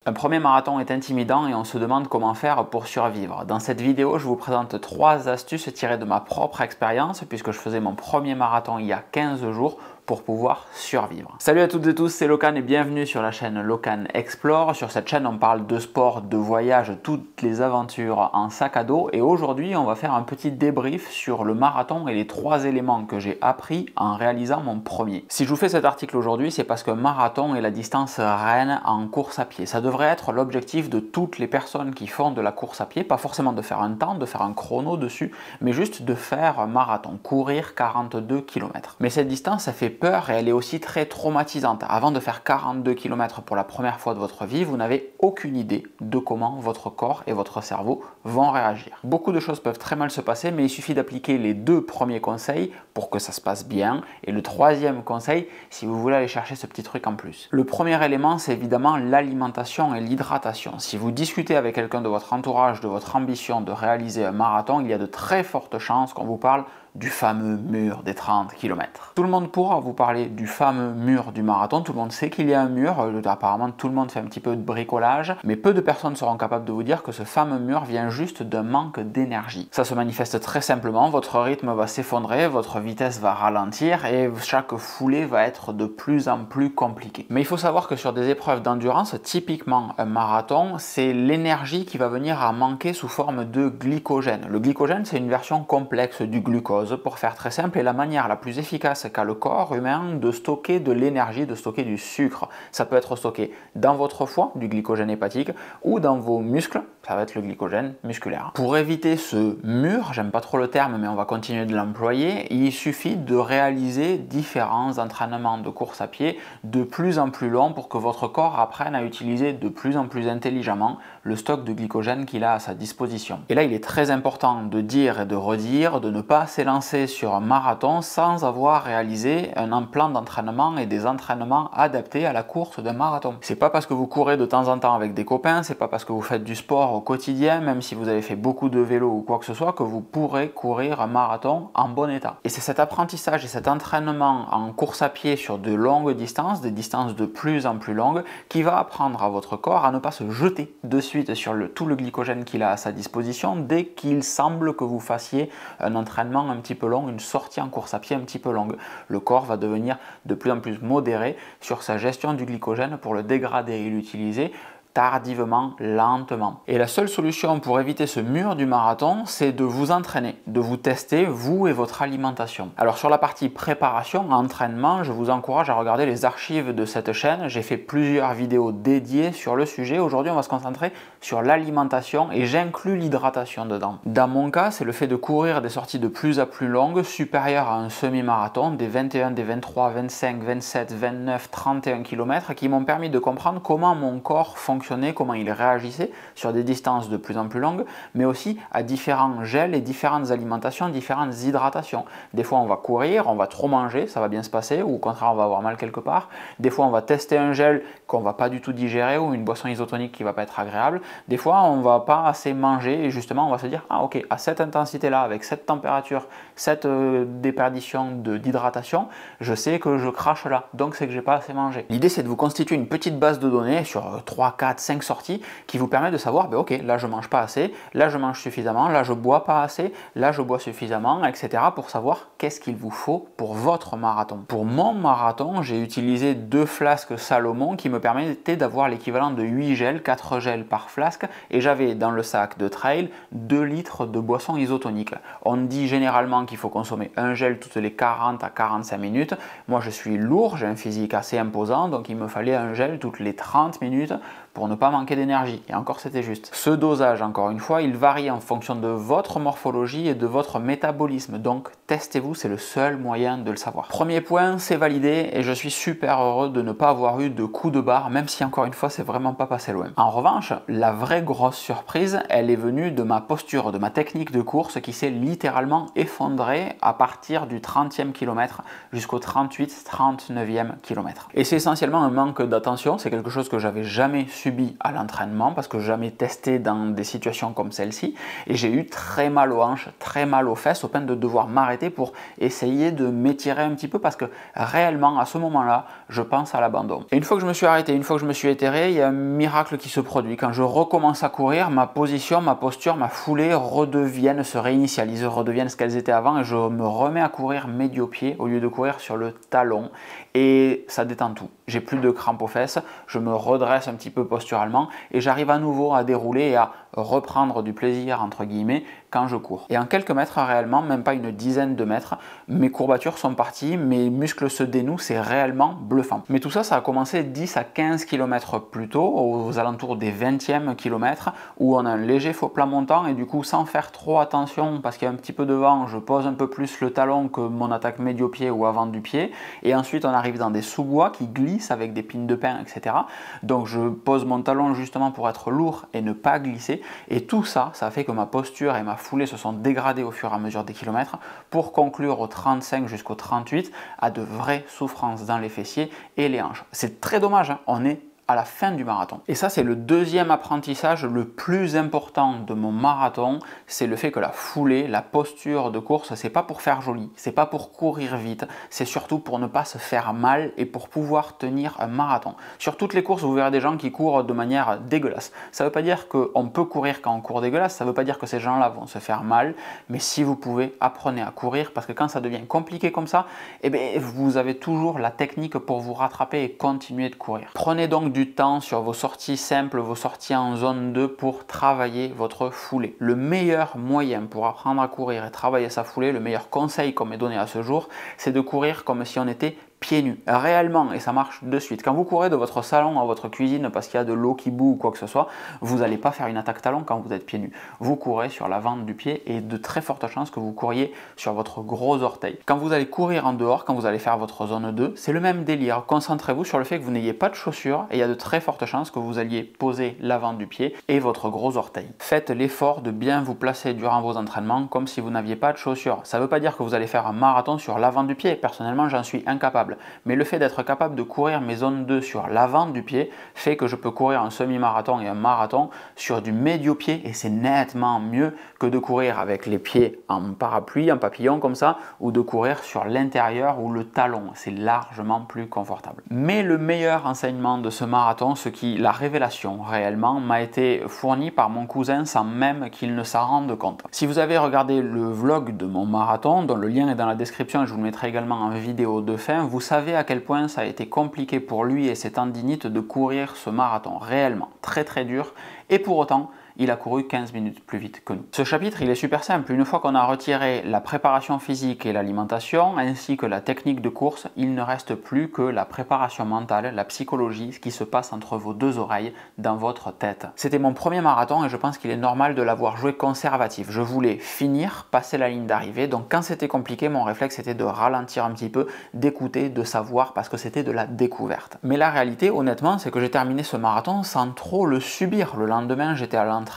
Un premier marathon est intimidant et on se demande comment faire pour survivre. Dans cette vidéo, je vous présente 3 astuces tirées de ma propre expérience puisque je faisais mon premier marathon il y a 15 jours pour pouvoir survivre. Salut à toutes et tous, c'est Locan et bienvenue sur la chaîne Locan Explore. Sur cette chaîne, on parle de sport, de voyage, toutes les aventures en sac à dos. Et aujourd'hui, on va faire un petit débrief sur le marathon et les 3 éléments que j'ai appris en réalisant mon premier. Si je vous fais cet article aujourd'hui, c'est parce que marathon est la distance reine en course à pied. Ça devrait être l'objectif de toutes les personnes qui font de la course à pied, pas forcément de faire un temps, de faire un chrono dessus, mais juste de faire un marathon, courir 42 km. Mais cette distance, ça fait peur et elle est aussi très traumatisante. Avant de faire 42 km pour la première fois de votre vie, vous n'avez aucune idée de comment votre corps et votre cerveau vont réagir. Beaucoup de choses peuvent très mal se passer, mais il suffit d'appliquer les 2 premiers conseils pour que ça se passe bien. Et le 3e conseil, si vous voulez aller chercher ce petit truc en plus. Le premier élément, c'est évidemment l'alimentation et l'hydratation. Si vous discutez avec quelqu'un de votre entourage, de votre ambition de réaliser un marathon, il y a de très fortes chances qu'on vous parle du fameux mur des 30 km. Tout le monde pourra vous parler du fameux mur du marathon, tout le monde sait qu'il y a un mur, apparemment tout le monde fait un petit peu de bricolage, mais peu de personnes seront capables de vous dire que ce fameux mur vient juste d'un manque d'énergie. Ça se manifeste très simplement, votre rythme va s'effondrer, votre vitesse va ralentir et chaque foulée va être de plus en plus compliquée. Mais il faut savoir que sur des épreuves d'endurance, typiquement un marathon, c'est l'énergie qui va venir à manquer sous forme de glycogène. Le glycogène, c'est une version complexe du glucose, pour faire très simple, et la manière la plus efficace qu'a le corps humain de stocker de l'énergie, de stocker du sucre. Ça peut être stocké dans votre foie, du glycogène hépatique, ou dans vos muscles, ça va être le glycogène musculaire. Pour éviter ce mur, j'aime pas trop le terme, mais on va continuer de l'employer, il suffit de réaliser différents entraînements de course à pied de plus en plus longs pour que votre corps apprenne à utiliser de plus en plus intelligemment le stock de glycogène qu'il a à sa disposition. Et là, il est très important de dire et de redire, de ne pas s'élancer sur un marathon sans avoir réalisé un plan d'entraînement et des entraînements adaptés à la course d'un marathon. C'est pas parce que vous courez de temps en temps avec des copains, c'est pas parce que vous faites du sport au quotidien, même si vous avez fait beaucoup de vélo ou quoi que ce soit, que vous pourrez courir un marathon en bon état. Et c'est cet apprentissage et cet entraînement en course à pied sur de longues distances, des distances de plus en plus longues, qui va apprendre à votre corps à ne pas se jeter de suite sur tout le glycogène qu'il a à sa disposition dès qu'il semble que vous fassiez un entraînement un petit peu long, une sortie en course à pied un petit peu longue. Le corps va devenir de plus en plus modéré sur sa gestion du glycogène pour le dégrader et l'utiliser tardivement, lentement. Et la seule solution pour éviter ce mur du marathon, c'est de vous entraîner, de vous tester, vous et votre alimentation. Alors sur la partie préparation, entraînement, je vous encourage à regarder les archives de cette chaîne. J'ai fait plusieurs vidéos dédiées sur le sujet. Aujourd'hui, on va se concentrer sur l'alimentation et j'inclus l'hydratation dedans. Dans mon cas, c'est le fait de courir des sorties de plus en plus longues, supérieures à un semi-marathon, des 21, des 23, 25, 27, 29, 31 km, qui m'ont permis de comprendre comment mon corps fonctionne, comment il réagissait sur des distances de plus en plus longues, mais aussi à différents gels et différentes alimentations, différentes hydratations. Des fois on va courir, on va trop manger, ça va bien se passer, ou au contraire on va avoir mal quelque part. Des fois on va tester un gel qu'on va pas du tout digérer ou une boisson isotonique qui va pas être agréable. Des fois on va pas assez manger et justement on va se dire ah ok, à cette intensité là, avec cette température, cette déperdition d'hydratation, je sais que je crache là, donc c'est que j'ai pas assez mangé. L'idée c'est de vous constituer une petite base de données sur 3, 4, 5 sorties qui vous permet de savoir, ben ok, là je mange pas assez, là je mange suffisamment, là je bois pas assez, là je bois suffisamment, etc. pour savoir qu'est-ce qu'il vous faut pour votre marathon. Pour mon marathon, j'ai utilisé 2 flasques Salomon qui me permettaient d'avoir l'équivalent de 8 gels, 4 gels par flasque, et j'avais dans le sac de trail 2 litres de boisson isotonique. On dit généralement qu'il faut consommer un gel toutes les 40 à 45 minutes. Moi je suis lourd, j'ai un physique assez imposant, donc il me fallait un gel toutes les 30 minutes pour ne pas manquer d'énergie. Et encore, c'était juste. Ce dosage, encore une fois, il varie en fonction de votre morphologie et de votre métabolisme. Donc, testez-vous, c'est le seul moyen de le savoir. Premier point, c'est validé et je suis super heureux de ne pas avoir eu de coup de barre, même si encore une fois, c'est vraiment pas passé loin. En revanche, la vraie grosse surprise, elle est venue de ma posture, de ma technique de course qui s'est littéralement effondrée à partir du 30e kilomètre jusqu'au 38, 39e kilomètre. Et c'est essentiellement un manque d'attention, c'est quelque chose que j'avais jamais su subi à l'entraînement parce que jamais testé dans des situations comme celle-ci et j'ai eu très mal aux hanches, très mal aux fesses au point de devoir m'arrêter pour essayer de m'étirer un petit peu parce que réellement à ce moment-là, je pense à l'abandon. Et une fois que je me suis arrêté, une fois que je me suis étiré, il y a un miracle qui se produit. Quand je recommence à courir, ma position, ma posture, ma foulée se réinitialisent, redeviennent ce qu'elles étaient avant et je me remets à courir médio-pied au lieu de courir sur le talon et ça détend tout. J'ai plus de crampes aux fesses, je me redresse un petit peu posturalement et j'arrive à nouveau à dérouler et à reprendre du plaisir entre guillemets quand je cours. Et en quelques mètres réellement, même pas une dizaine de mètres, mes courbatures sont parties, mes muscles se dénouent, c'est réellement bluffant. Mais tout ça, ça a commencé 10 à 15 km plus tôt, aux alentours des 20e kilomètres, où on a un léger faux plat montant et du coup sans faire trop attention parce qu'il y a un petit peu de vent, je pose un peu plus le talon que mon attaque médio-pied ou avant du pied et ensuite on arrive dans des sous-bois qui glissent avec des pines de pin, etc. Donc je pose mon talon justement pour être lourd et ne pas glisser et tout ça, ça fait que ma posture et ma foulée se sont dégradées au fur et à mesure des kilomètres pour conclure au 35 jusqu'au 38 à de vraies souffrances dans les fessiers et les hanches. C'est très dommage, hein, on est à la fin du marathon. Et ça, c'est le deuxième apprentissage le plus important de mon marathon, c'est le fait que la foulée, la posture de course, c'est pas pour faire joli, c'est pas pour courir vite, c'est surtout pour ne pas se faire mal et pour pouvoir tenir un marathon. Sur toutes les courses, vous verrez des gens qui courent de manière dégueulasse. Ça veut pas dire qu'on peut courir quand on court dégueulasse, ça veut pas dire que ces gens-là vont se faire mal, mais si vous pouvez, apprenez à courir parce que quand ça devient compliqué comme ça, eh bien, vous avez toujours la technique pour vous rattraper et continuer de courir. Prenez donc du temps sur vos sorties simples, vos sorties en zone 2 pour travailler votre foulée. Le meilleur moyen pour apprendre à courir et travailler sa foulée, le meilleur conseil qu'on m'ait donné à ce jour, c'est de courir comme si on était pieds nus, réellement, et ça marche de suite. Quand vous courez de votre salon à votre cuisine parce qu'il y a de l'eau qui bout ou quoi que ce soit, vous n'allez pas faire une attaque talon quand vous êtes pieds nus. Vous courez sur l'avant du pied et de très fortes chances que vous couriez sur votre gros orteil. Quand vous allez courir en dehors, quand vous allez faire votre zone 2, c'est le même délire. Concentrez-vous sur le fait que vous n'ayez pas de chaussures et il y a de très fortes chances que vous alliez poser l'avant du pied et votre gros orteil. Faites l'effort de bien vous placer durant vos entraînements comme si vous n'aviez pas de chaussures. Ça ne veut pas dire que vous allez faire un marathon sur l'avant du pied. Personnellement, j'en suis incapable. Mais le fait d'être capable de courir mes zones 2 sur l'avant du pied fait que je peux courir un semi-marathon et un marathon sur du médio-pied et c'est nettement mieux que de courir avec les pieds en parapluie, en papillon comme ça, ou de courir sur l'intérieur ou le talon. C'est largement plus confortable. Mais le meilleur enseignement de ce marathon, la révélation réellement, m'a été fourni par mon cousin sans même qu'il ne s'en rende compte. Si vous avez regardé le vlog de mon marathon, dont le lien est dans la description et je vous le mettrai également en vidéo de fin, vous savez à quel point ça a été compliqué pour lui et ses tendinites de courir ce marathon. Réellement, très très dur. Et pour autant, il a couru 15 minutes plus vite que nous. Ce chapitre, il est super simple. Une fois qu'on a retiré la préparation physique et l'alimentation, ainsi que la technique de course, il ne reste plus que la préparation mentale, la psychologie, ce qui se passe entre vos deux oreilles, dans votre tête. C'était mon premier marathon et je pense qu'il est normal de l'avoir joué conservatif. Je voulais finir, passer la ligne d'arrivée, donc quand c'était compliqué, mon réflexe était de ralentir un petit peu, d'écouter, de savoir, parce que c'était de la découverte. Mais la réalité, honnêtement, c'est que j'ai terminé ce marathon sans trop le subir. Le lendemain, j'étais à l'entraînement,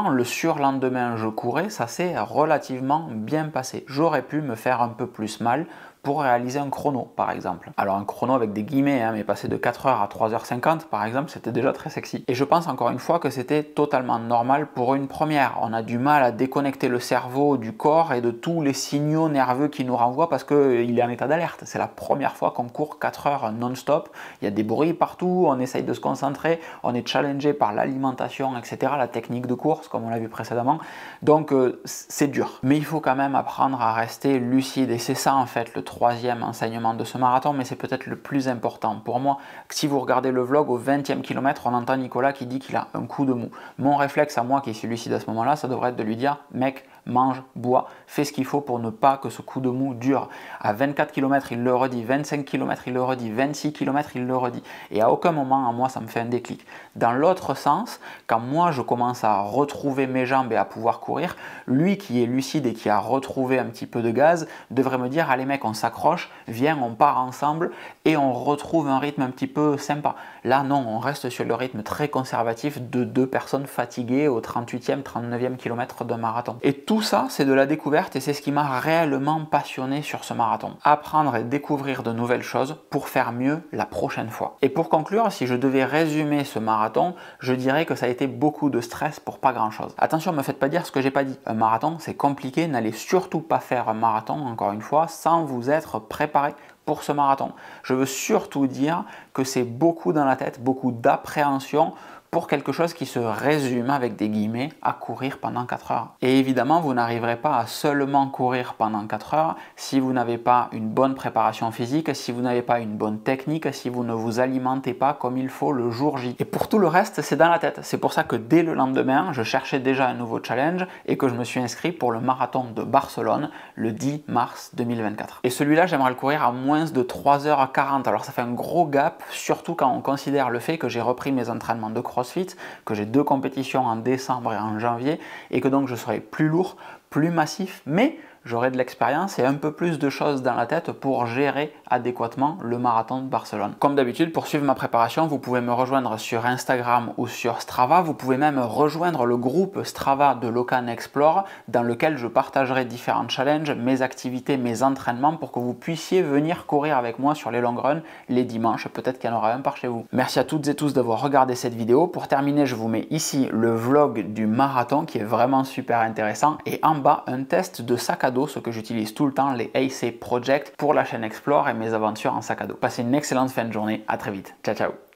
le surlendemain je courais, ça s'est relativement bien passé. J'aurais pu me faire un peu plus mal pour réaliser un chrono par exemple. Alors un chrono avec des guillemets, hein, mais passer de 4h à 3h50 par exemple, c'était déjà très sexy. Et je pense encore une fois que c'était totalement normal pour une première. On a du mal à déconnecter le cerveau du corps et de tous les signaux nerveux qui nous renvoient parce qu'il est en état d'alerte. C'est la première fois qu'on court 4 heures non-stop, il y a des bruits partout, on essaye de se concentrer, on est challengé par l'alimentation, etc., la technique de course comme on l'a vu précédemment. Donc c'est dur. Mais il faut quand même apprendre à rester lucide et c'est ça en fait le troisième enseignement de ce marathon, mais c'est peut-être le plus important pour moi. Si vous regardez le vlog, au 20e kilomètre, on entend Nicolas qui dit qu'il a un coup de mou. Mon réflexe à moi qui suis lucide à ce moment-là, ça devrait être de lui dire « mec, mange, bois, fais ce qu'il faut pour ne pas que ce coup de mou dure. » À 24 km, il le redit, 25 km, il le redit, 26 km, il le redit. Et à aucun moment, à moi, ça me fait un déclic. Dans l'autre sens, quand moi, je commence à retrouver mes jambes et à pouvoir courir, lui qui est lucide et qui a retrouvé un petit peu de gaz, devrait me dire « allez mec, on s'accroche, viens, on part ensemble et on retrouve un rythme un petit peu sympa. » Là, non, on reste sur le rythme très conservatif de deux personnes fatiguées au 38e, 39e kilomètre d'un marathon. Et tout Tout ça, c'est de la découverte et c'est ce qui m'a réellement passionné sur ce marathon. Apprendre et découvrir de nouvelles choses pour faire mieux la prochaine fois. Et pour conclure, si je devais résumer ce marathon, je dirais que ça a été beaucoup de stress pour pas grand chose. Attention, ne me faites pas dire ce que j'ai pas dit. Un marathon, c'est compliqué. N'allez surtout pas faire un marathon, encore une fois, sans vous être préparé pour ce marathon. Je veux surtout dire que c'est beaucoup dans la tête, beaucoup d'appréhension pour quelque chose qui se résume, avec des guillemets, à courir pendant 4 heures. Et évidemment, vous n'arriverez pas à seulement courir pendant 4 heures si vous n'avez pas une bonne préparation physique, si vous n'avez pas une bonne technique, si vous ne vous alimentez pas comme il faut le jour J. Et pour tout le reste, c'est dans la tête. C'est pour ça que dès le lendemain, je cherchais déjà un nouveau challenge et que je me suis inscrit pour le marathon de Barcelone le 10 mars 2024. Et celui-là, j'aimerais le courir à moins de 3h40. Alors ça fait un gros gap, surtout quand on considère le fait que j'ai repris mes entraînements de CrossFit, que j'ai 2 compétitions en décembre et en janvier et que donc je serai plus lourd, plus massif, mais j'aurai de l'expérience et un peu plus de choses dans la tête pour gérer adéquatement le marathon de Barcelone. Comme d'habitude, pour suivre ma préparation, vous pouvez me rejoindre sur Instagram ou sur Strava. Vous pouvez même rejoindre le groupe Strava de Locan Explore dans lequel je partagerai différents challenges, mes activités, mes entraînements pour que vous puissiez venir courir avec moi sur les long runs les dimanches. Peut-être qu'il y en aura un par chez vous. Merci à toutes et tous d'avoir regardé cette vidéo. Pour terminer, je vous mets ici le vlog du marathon qui est vraiment super intéressant et en bas un test de sac à dos, ce que j'utilise tout le temps, les AC Project pour la chaîne Explore et mes aventures en sac à dos. Passez une excellente fin de journée, à très vite, ciao ciao.